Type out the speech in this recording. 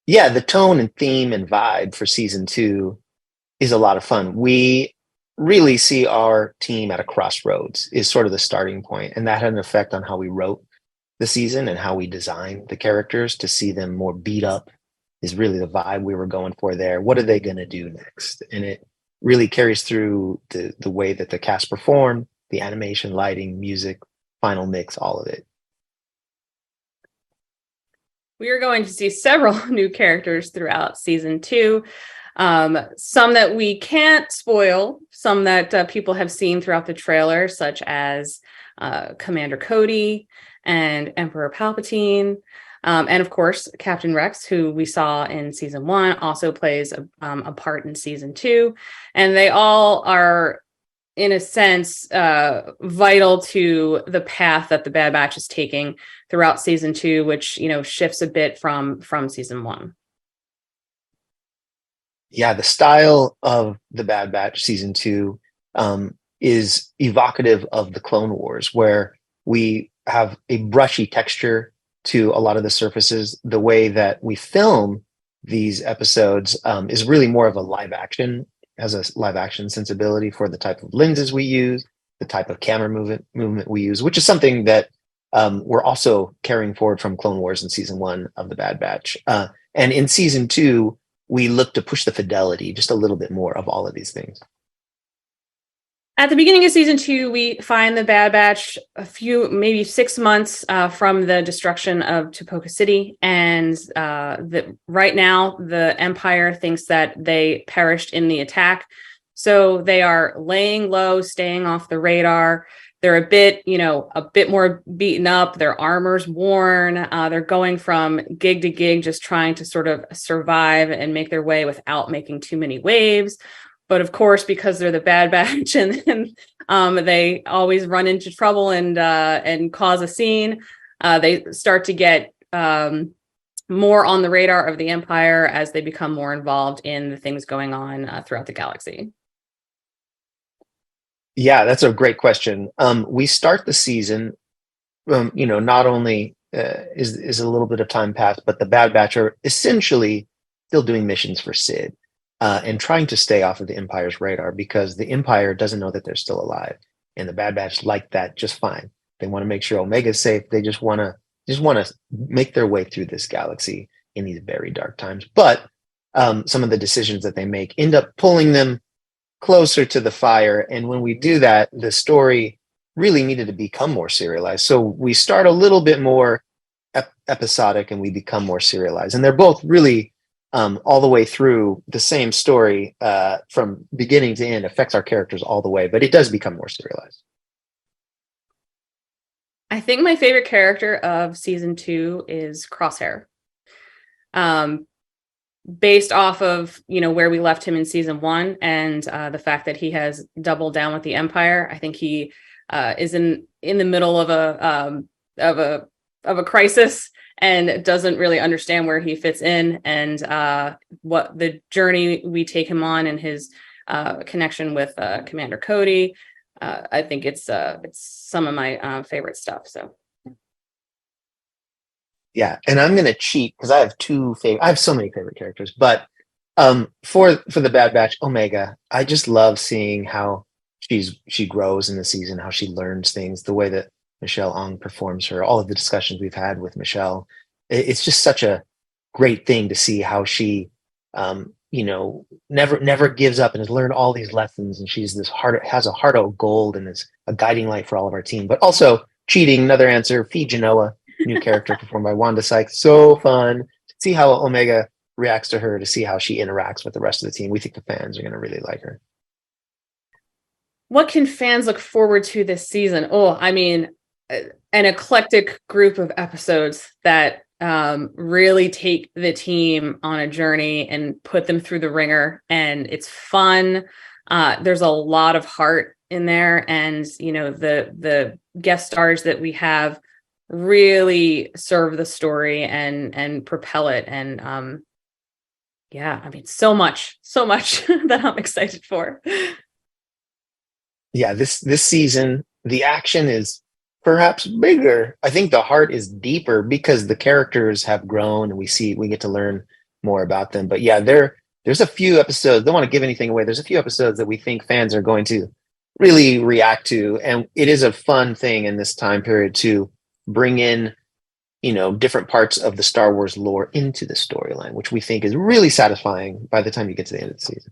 Yeah, the tone and theme and vibe for season two is a lot of fun. We really see our team at a crossroads is sort of the starting point, and that had an effect on how we wrote the season and how we designed the characters to see them more beat up is really the vibe we were going for there. What are they going to do next? And it really carries through the way that the cast performed, the animation, lighting, music, final mix, all of it. We are going to see several new characters throughout season two. Some that we can't spoil, some that people have seen throughout the trailer, such as Commander Cody and Emperor Palpatine. And of course, Captain Rex, who we saw in season one, also plays a part in season two. And they all are, in a sense, vital to the path that the Bad Batch is taking throughout season two, which, shifts a bit from season one. Yeah, the style of the Bad Batch season two is evocative of the Clone Wars, where we have a brushy texture to a lot of the surfaces. The way that we film these episodes is really more of a live action, has a live action sensibility for the type of lenses we use, the type of camera movement we use, which is something that we're also carrying forward from Clone Wars in season one of the Bad Batch. And in season two, we look to push the fidelity just a little bit more of all of these things. At the beginning of season two, we find the Bad Batch maybe 6 months from the destruction of Tupoka City. And right now, the Empire thinks that they perished in the attack. So they are laying low, staying off the radar. They're a bit more beaten up. Their armor's worn. They're going from gig to gig, just trying to sort of survive and make their way without making too many waves. But of course, because they're the Bad Batch and they always run into trouble and cause a scene, they start to get more on the radar of the Empire as they become more involved in the things going on throughout the galaxy. Yeah, that's a great question. We start the season, not only is a little bit of time passed, but the Bad Batch are essentially still doing missions for Sid. And trying to stay off of the Empire's radar because the Empire doesn't know that they're still alive, and the Bad Batch like that just fine. They want to make sure Omega's safe. They just want to make their way through this galaxy in these very dark times. But some of the decisions that they make end up pulling them closer to the fire. And when we do that, the story really needed to become more serialized. So we start a little bit more episodic, and we become more serialized. And they're both really all the way through the same story from beginning to end affects our characters all the way, but it does become more serialized. I think my favorite character of season two is Crosshair. Based off of, where we left him in season one and the fact that he has doubled down with the Empire, I think he is in the middle of a crisis and doesn't really understand where he fits in and what the journey we take him on and his connection with Commander Cody. I think it's some of my favorite stuff. So, yeah, and I'm going to cheat because I have I have so many favorite characters, but for the Bad Batch, Omega, I just love seeing how she grows in the season, how she learns things, the way that Michelle Ong performs her, all of the discussions we've had with Michelle. It's just such a great thing to see how she, never gives up and has learned all these lessons. And she's has a heart of gold and is a guiding light for all of our team. But also cheating, another answer, Fee Genoa, new character performed by Wanda Sykes. So fun to see how Omega reacts to her, to see how she interacts with the rest of the team. We think the fans are going to really like her. What can fans look forward to this season? Oh, I mean, an eclectic group of episodes that really take the team on a journey and put them through the ringer. And it's fun. There's a lot of heart in there. And, the guest stars that we have really serve the story and propel it. And so much that I'm excited for. Yeah, this season, the action is perhaps bigger. I think the heart is deeper because the characters have grown and we get to learn more about them. But yeah, there's a few episodes. Don't want to give anything away. There's a few episodes that we think fans are going to really react to, and it is a fun thing in this time period to bring in, different parts of the Star Wars lore into the storyline, which we think is really satisfying by the time you get to the end of the season.